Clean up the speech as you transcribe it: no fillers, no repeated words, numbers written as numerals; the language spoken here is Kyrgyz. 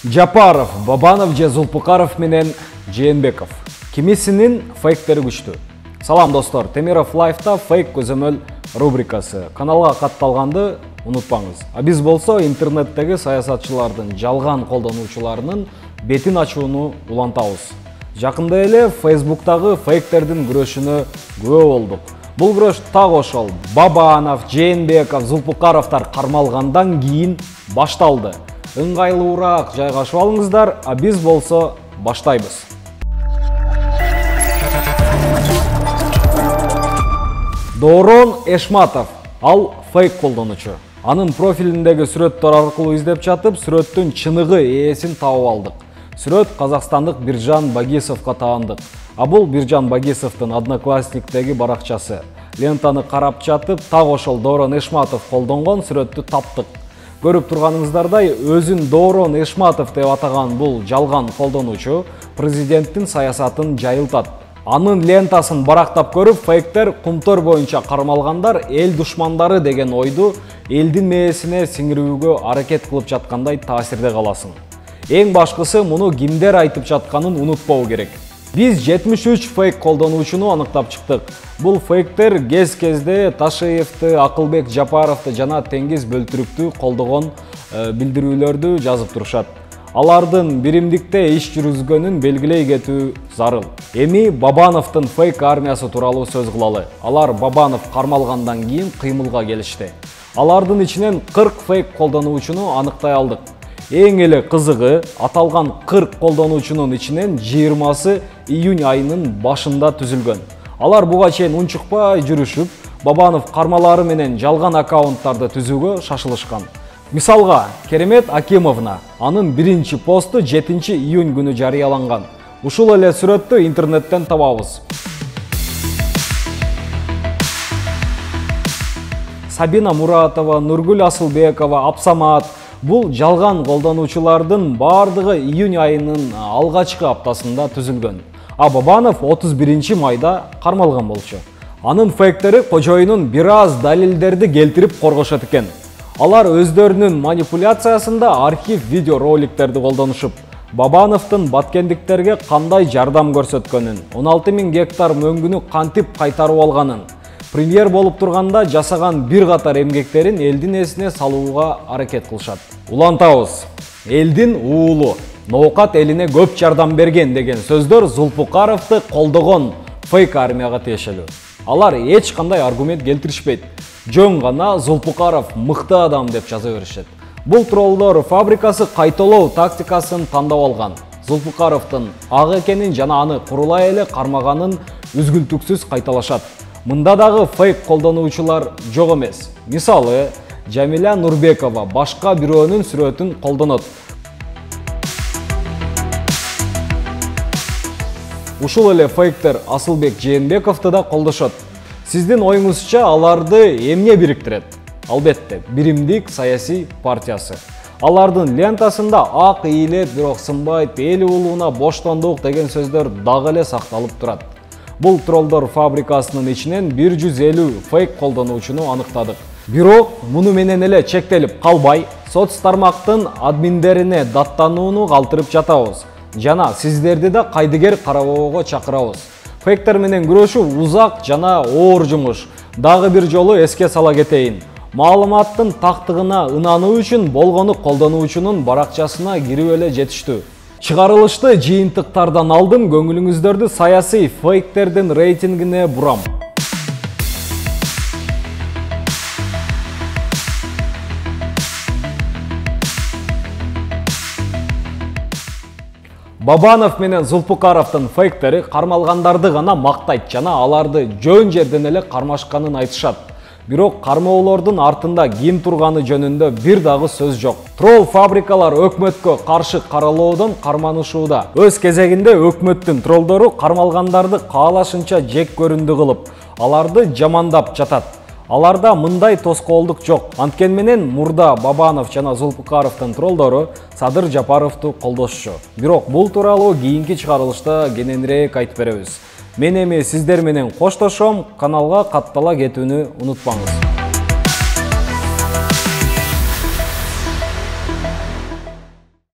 Жапаров, Бабанов же Зулпукаров менен Жээнбеков. Кимисинин фейктери күчтүү. Салам достор, Темиров Лайфта фейк көзөмөл рубрикасы. Каналга катталганды унутпаңыз. А биз болсо интернеттеги саясатчылардын жалган колдонуучуларынын бетин ачууну улантабыз. Жакында эле Facebooktагы фейктердин күрөшүнө күбө болдук. Бул күрөш так ошол Бабанов, Жээнбеков, Зулпукаровтар кармалгандан кийин башталды. Ыңгайлуураак жайгашып алыңыздар, а биз болсо баштайбыз. Доорон Эшматов, ал фейк колдонуучу. Анын профилиндеги сүрөттөр аркылуу издеп жатып, сүрөттүн чыныгы ээсин табып алдык. Сүрөт казакстандык Биржан Багисовго таандык. А бул Биржан Багисовдун Одноклассниктеги баракчасы. Лентаны карап жатып, так ошол Доорон Эшматов колдонгон сүрөттү таптык. Көрүп турганыңыздардай, өзүн Доорон Эшматов деп атаган бул жалган колдонуучу президенттин саясатын жайылтат. Анын лентасын барактап көрүп, фейктер кумтөр боюнча кармалгандар эл душмандары деген ойду элдин мээсине сиңирүүгө аракет кылып жаткандай таасирде каласың. Эң башкысы муну кимдер айтып жатканын унутпоо керек. Биз 73 фейк колдонуучуну аныктап чыктык. Бул фейктер кез-кезде Ташиевди, Акылбек Жапаровду жана Теңиз Бөлтүрүктү колдогон билдирүүлөрдү жазып турушат. Алардын биримдикте иш жүргүзгөнүн белгилей кетүү зарыл. Эми Бабановдун фейк армиясы тууралуу сөз кылалы. Алар Бабанов кармалгандан кийин кыймылга келишти. Алардын ичинен 40 фейк колдонуучуну аныктай алдык. Эң эле кызыгы, аталган 40 колдонуучунун ичинен 20сы июнь айынын башында түзүлгөн. Алар буга чейин унчукпай жүрүшүп, Бабанов кармалары менен жалган аккаунттарды түзүүгө шашылышкан. Мисалга, Керемет Акимовна, анын биринчи посту 7 июнь күнү жарыяланган. Ушул эле сүрөттү интернеттен табабыз. Сабина Муратова, Нургүл Асылбекова, Апсамат бул жалган колдонуучулардын бардыгы июнь айынын алгачкы аптасында түзүлгөн. А Бабанов 31 майда кармалган болчу. Анын фейктери кожоюнун бир аз далилдерди келтирип коргошот экен. Алар өздөрүнүн манипуляциясында архив видеороликтерди колдонушуп, Бабановдун баткендиктерге кандай жардам көрсөткөнүн, 16 000 гектар мөңгүнү кантип кайтарып алганын, премьер болуп турганда жасаган бир катар эмгектерин элдин эсине салууга аракет кылышат. Улантабыз. Элдин уулу, ноокат элине көп жардам берген деген сөздөр Зулпукаровду колдогон фейк армияга тиешелүү. Алар эч кандай аргумент келтиришпейт. Жөн гана Зулпукаров мыкты адам деп жаза беришет. Бул троллдор фабрикасы кайталоо тактикасын тандап алган. Зулпукаровдун ак экенин жана аны курулай эле кармаганын үзгүлтүксүз кайталашат. Мында дагы фейк колдонуучулар жок эмес. Мисалы, Жамиля Нурбекова башка бирөөнүн сүрөтүн колдонот. Ушул эле фейктер Асылбек Жээнбековду да колдошот. Сиздин оюңузча аларды эмне бириктирет? Албетте, биримдик саясий партиясы. Алардын лентасында ак ийилет, бирок сынбайт, эл уулуна боштондук деген сөздөр дагы эле сакталып турат. Бул троллдор фабрикасынын ичинен 150 фейк колдонуучуну аныктадык. Бирок муну менен эле чектелип калбай, соц тармактын админдерине даттанууну калтырып жатабыз. Жана сиздерди да кайдыгер карабоого чакырабыз. Фейктер менен күрөшүү узак жана оор жумуш. Дагы бир жолу эске сала кетейин. Маалыматтын тактыгына ынануу үчүн болгону колдонуучунун баракчасына кирип эле жетиштүү. Чыгарылышты жыйынтыктардан алдым, көңүлүңүздөрдү саясий фейктердин рейтингине бурам. Бабанов менен Зулпукаровдун фейктери кармалгандарды гана мактайт жана аларды жөн жерден эле кармашканын айтышат. Бирок кармоолордун артында ким турганы жөнүндө бир дагы сөз жок. Тролл фабрикалар өкмөткө каршы каралоодон карманышууда. Өз кезегинде өкмөттүн троллдору кармалгандарды каалашынча жек көрүндү кылып, аларды жамандап жатат. Аларда мындай тоскоолдук жок. Анткени менен мурда Бабанов жана Зулпукаровдун троллдору Садыр Жапаровду колдошчу. Бирок бул тууралуу кийинки чыгарылышта кененирээк айтып беребиз. Мен эми сиздер менен коштошом, каналга каттала кетүүнү унутпаңыз.